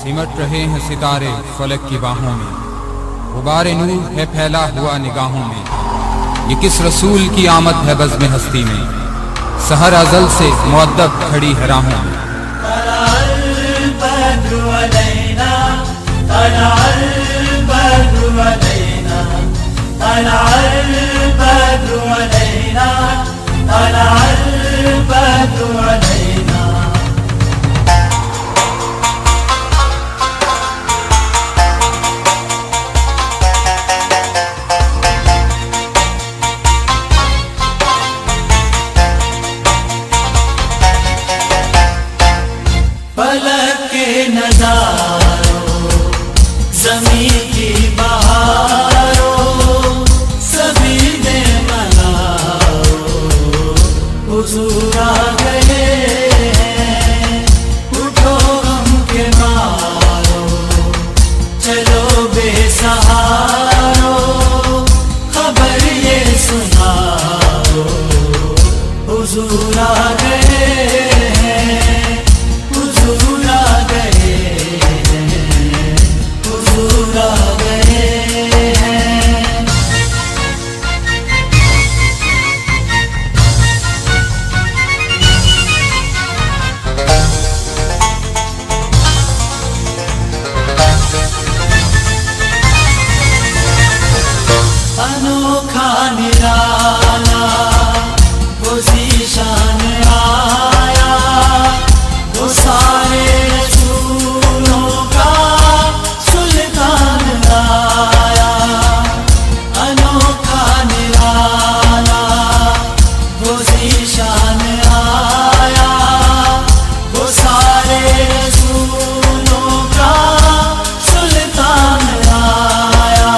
सिमट रहे हैं सितारे फलक की बाहों में, गुबारे नूर है फैला हुआ निगाहों में। ये किस रसूल की आमद है बज़्म हस्ती में, सहर अज़ल से मुअद्दब खड़ी है राहों में। फलक के नज़ारों, ज़मीं की बहारों, सभी ने मनाओ, हुज़ूर आ गए हैं। उठो गम के मारो, चलो बेसहारो, खबर ये सुनाओ, हुज़ूर आ गए हैं। हुज़ूर आ गए हैं, हुज़ूर आ गए हैं। अनोखा निराला वो ज़ीशान आया, वो सारे रसूलों का सुल्तान आया। अनोखा निराला वो ज़ीशान आया, वो सारे रसूलों का सुल्तान आया।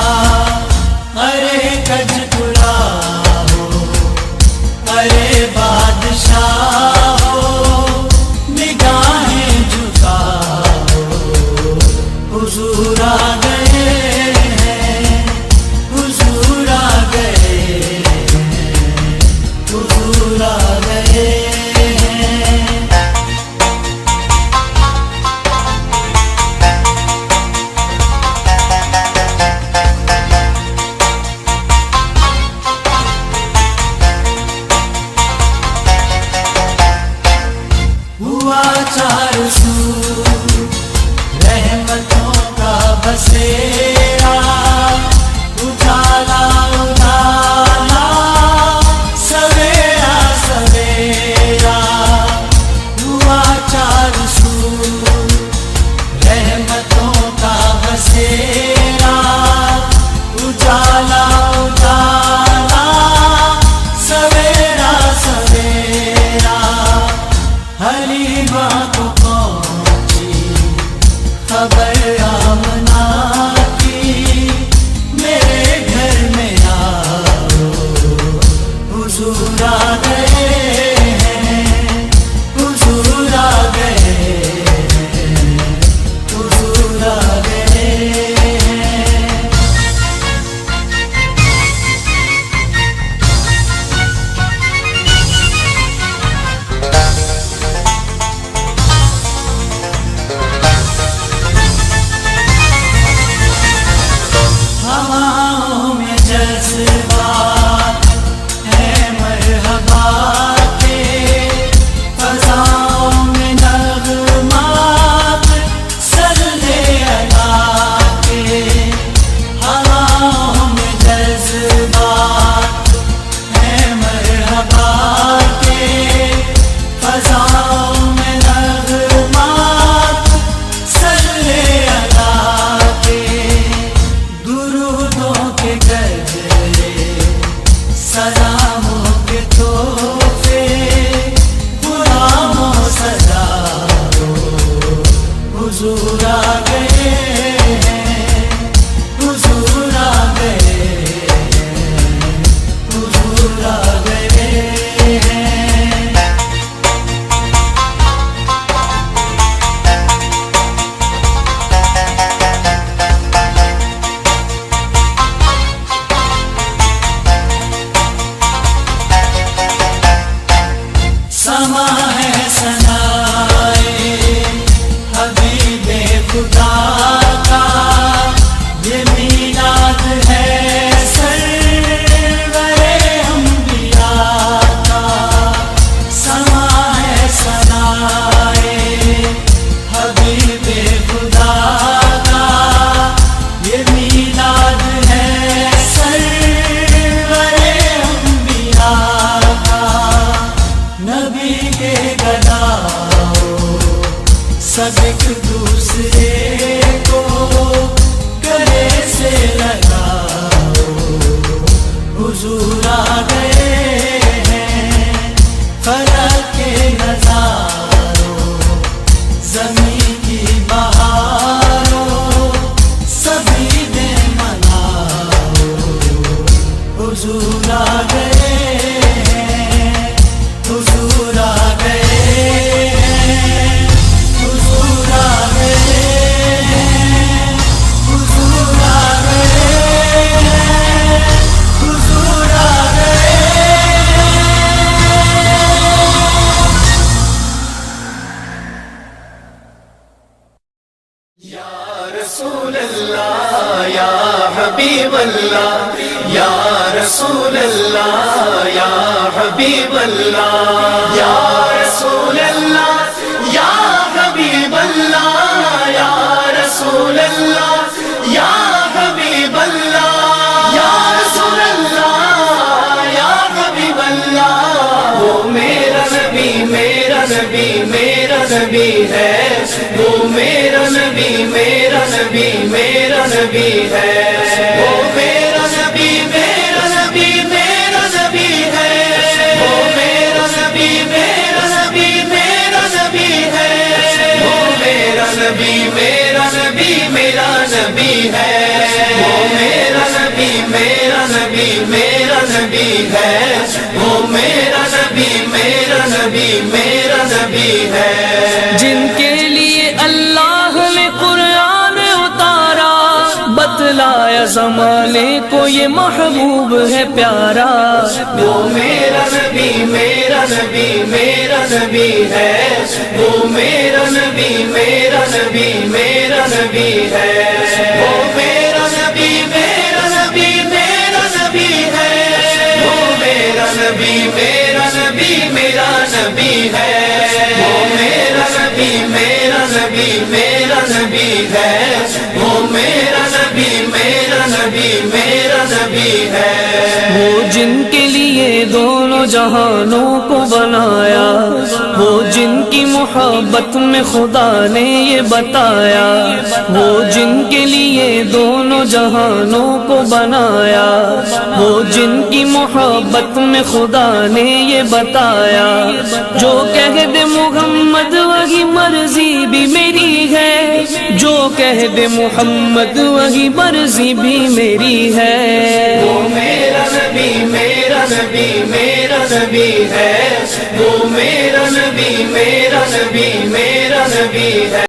अरे कजकुला हो, अरे बादशाह हो, निगाहें झुकाओ, हुज़ूर आ गए हैं। हुज़ूर आ गए हैं, हुज़ूर आ गए हैं। हुआ चार सू रहमतों का बसेरा, उजाला उजाला, सवेरा सवेरा। हुआ चार सू रहमतों का बसेरा, उजाला उजाला, सवेरा सवेरा। हलीमा को पहुंची खबर आमना की, मेरे घर में आओ, हुज़ूर आ गए हैं। हुज़ूर आ गए हैं, हुज़ूर आ गए हैं। हवाओं में जज्बात है मरहबा के, फ़ज़ाओं में नग़मात सल्ले अला के। हवाओं में जज्बात है मरहबा के, फ़ज़ाओं में नग़मात सल्ले अला के। दुरूदों के गजरे, सलामों के तोहफे, गुलामों सजाओ, हुज़ूर आ गए हैं। हुज़ूर आ गए हैं, हुज़ूर आ गए हैं। समा है सनाए हबीबे खुदा सब एक दूसरे को गले से लगाओ, हुजूर आ गए हैं फलक के नजारों, ज़मीं की बहारों सभी ने मनाओ, हुजूर आ गए हैं, हुजूर आ गए हैं, हुजूर आ गए हैं, हुजूर आ गए हैं, हुजूर आ गए हैं। या रसूल अल्लाह या हबीब अल्लाह, या रसूल अल्लाह या हबीब अल्लाह, या रसूल अल्लाह या हबीब अल्लाह, या रसूल अल्लाह या हबीब अल्लाह, या रसूल अल्लाह या हबीब अल्लाह। वो मेरा नबी मेरा नबी मेरा नबी है, वो मेरा नबी मेरा नबी मेरा नबी है, वो मेरा नबी मेरा नबी मेरा नबी है, वो मेरा नबी मेरा नबी मेरा नबी है, वो मेरा नबी मेरा नबी मेरा नबी है, वो मेरा नबी मेरा नबी मेरा नबी है, वो मेरा नबी मेरा नबी मेरा नबी है। जिनके लिए अल्लाह ने कुरान उतारा, बतलाया ज़माने को ये महबूब है प्यारा, वो मेरा नबी मेरा नबी मेरा नबी है, वो मेरा नबी मेरा नबी मेरा नबी है, वो मेरा नबी मेरा नबी मेरा नबी है, वो मेरा नबी मेरा नबी मेरा नबी है, वो मेरा नबी मेरा नबी मेरा नबी है, वो मेरा नबी मेरा नबी मेरा नबी है। वो जिनके लिए दोनों जहानों को बनाया, वो जिनकी मोहब्बत में खुदा ने ये बताया, वो जिनके लिए दोनों जहानों को बनाया, वो जिनकी मोहब्बत में खुदा ने ये बताया, जो कह दे मोहम्मद वही मर्जी भी मेरी है, जो कह दे मोहम्मद वही मर्जी भी मेरी है। वो मेरा नबी मेरा नबी मेरा नबी है, वो मेरा नबी मेरा नबी मेरा नबी है,